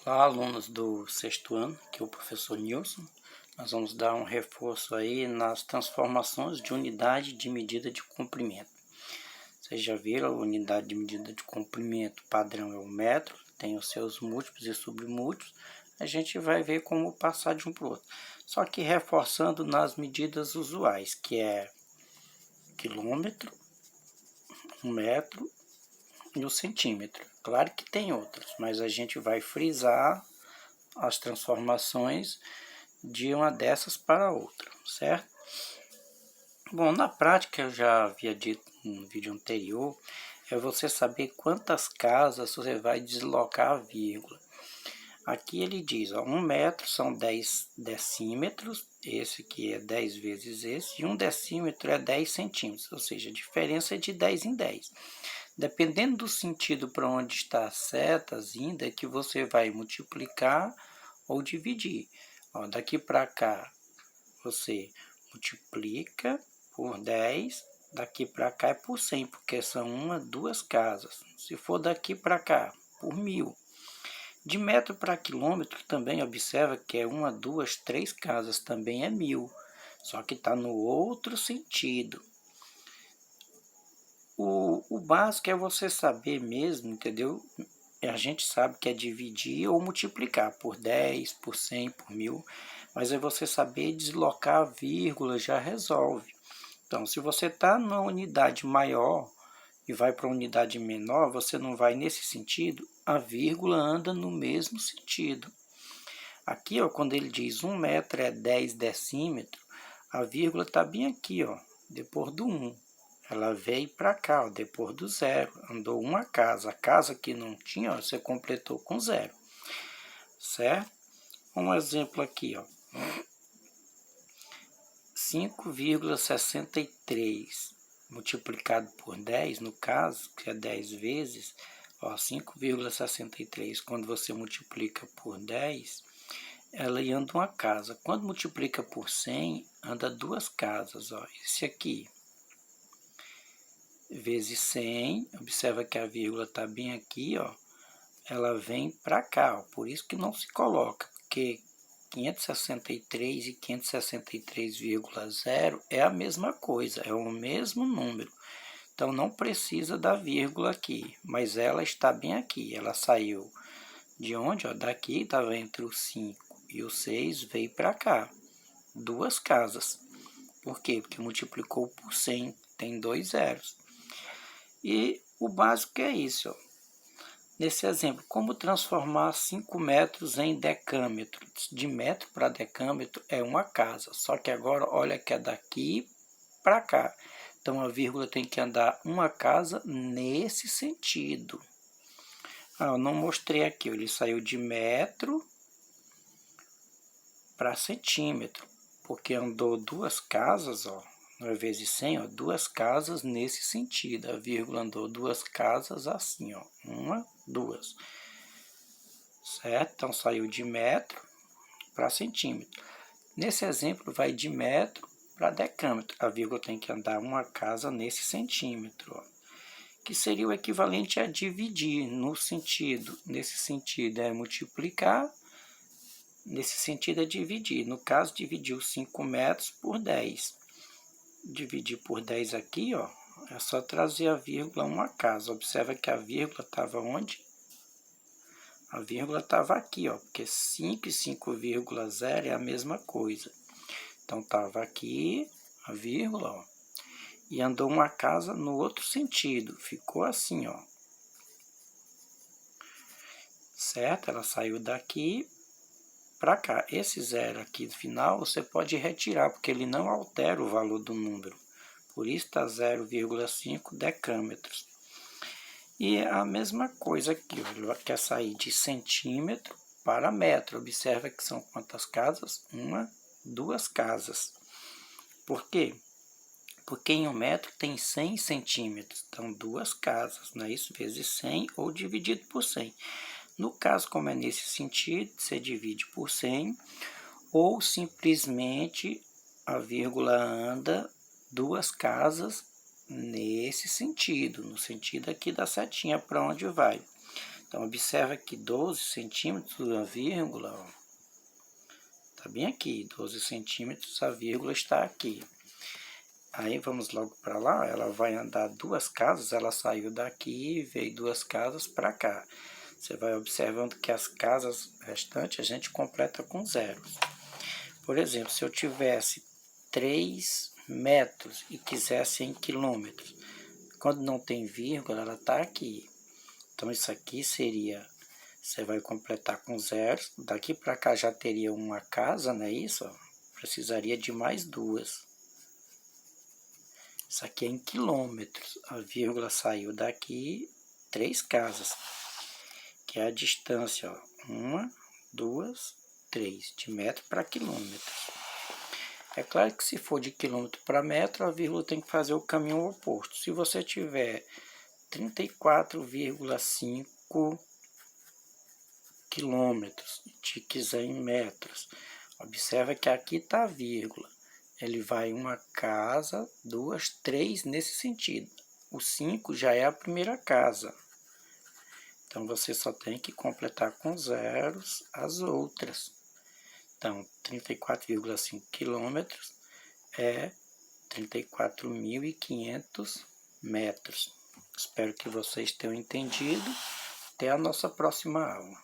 Olá, alunos do sexto ano, aqui é o professor Nilson. Nós vamos dar um reforço aí nas transformações de unidade de medida de comprimento. Vocês já viram, a unidade de medida de comprimento padrão é o metro, tem os seus múltiplos e submúltiplos. A gente vai ver como passar de um para o outro. Só que reforçando nas medidas usuais, que é quilômetro, um metro e o centímetro. Claro que tem outros, mas a gente vai frisar as transformações de uma dessas para outra, certo? Bom, na prática eu já havia dito no vídeo anterior, é você saber quantas casas você vai deslocar a vírgula. Aqui ele diz, ó, 1 metro são 10 decímetros, esse aqui é 10 vezes esse, e 1 decímetro é 10 centímetros, ou seja, a diferença é de 10 em 10. Dependendo do sentido para onde está as setas, ainda que você vai multiplicar ou dividir. Ó, daqui para cá, você multiplica por 10, daqui para cá é por 100, porque são duas casas. Se for daqui para cá, por 1000. De metro para quilômetro também observa que é 1, 2, 3 casas, também é 1000, só que está no outro sentido. O básico é você saber mesmo, entendeu? A gente sabe que é dividir ou multiplicar por 10, por 100, por 1000, mas é você saber deslocar a vírgula, já resolve. Então, se você está numa unidade maior e vai para uma unidade menor, você não vai nesse sentido, a vírgula anda no mesmo sentido. Aqui, ó, quando ele diz 1 metro é 10 decímetros, a vírgula está bem aqui, ó, depois do 1. Ela veio para cá, ó, depois do 0, andou uma casa. A casa que não tinha, ó, você completou com 0, certo? Um exemplo aqui, ó, 5,63 multiplicado por 10, no caso, que é 10 vezes, ó, 5,63, quando você multiplica por 10, ela anda uma casa. Quando multiplica por 100, anda duas casas, ó, esse aqui. Vezes 100, observa que a vírgula está bem aqui, ó, ela vem para cá, ó, por isso que não se coloca, porque 563 e 563,0 é a mesma coisa, é o mesmo número, então não precisa da vírgula aqui, mas ela está bem aqui, ela saiu de onde? Ó, daqui, estava entre o 5 e o 6, veio para cá, duas casas. Por quê? Porque multiplicou por 100, tem dois zeros. E o básico é isso, ó. Nesse exemplo, como transformar 5 metros em decâmetro? De metro para decâmetro é uma casa, só que agora olha que é daqui para cá. Então a vírgula tem que andar uma casa nesse sentido. Eu não mostrei aqui, ele saiu de metro para centímetro, porque andou duas casas, ó, 9 vezes 100, ó, duas casas nesse sentido. A vírgula andou duas casas assim, ó, uma, duas. Certo? Então saiu de metro para centímetro. Nesse exemplo vai de metro para decâmetro. A vírgula tem que andar uma casa nesse centímetro, ó, que seria o equivalente a dividir no sentido. Nesse sentido é multiplicar, nesse sentido é dividir. No caso, dividir os 5 metros por 10. Dividir por 10 aqui, ó, é só trazer a vírgula uma casa. Observa que a vírgula estava onde? A vírgula estava aqui, ó, porque 5 e 5,0 é a mesma coisa. Então, estava aqui a vírgula, ó, e andou uma casa no outro sentido. Ficou assim, ó. Certo? Ela saiu daqui para cá. Esse zero aqui no final você pode retirar, porque ele não altera o valor do número. Por isso está 0,5 decâmetros. E a mesma coisa aqui, ele quer sair de centímetro para metro. Observa que são quantas casas? Uma, duas casas. Por quê? Porque em 1 metro tem 100 centímetros. Então, duas casas, não é isso? Vezes 100 ou dividido por 100. No caso, como é nesse sentido, você divide por 100 ou simplesmente a vírgula anda duas casas nesse sentido, no sentido aqui da setinha para onde vai. Então, observa que 12 centímetros, a vírgula, ó, tá bem aqui, 12 centímetros, a vírgula está aqui. Aí, vamos logo para lá, ela vai andar 2 casas, ela saiu daqui e veio 2 casas para cá. Você vai observando que as casas restantes a gente completa com zeros. Por exemplo, se eu tivesse 3 metros e quisesse em quilômetros, quando não tem vírgula, ela está aqui. Então, isso aqui seria, você vai completar com zeros. Daqui para cá já teria uma casa, não é isso? Precisaria de mais 2. Isso aqui é em quilômetros. A vírgula saiu daqui, 3 casas, que é a distância, ó, 1, 2, 3, de metro para quilômetro. É claro que se for de quilômetro para metro, a vírgula tem que fazer o caminho oposto. Se você tiver 34,5 quilômetros e te quiser em metros, observa que aqui está a vírgula. Ele vai uma casa, 2, 3 nesse sentido. O 5 já é a primeira casa. Então, você só tem que completar com zeros as outras. Então, 34,5 quilômetros é 34.500 metros. Espero que vocês tenham entendido. Até a nossa próxima aula.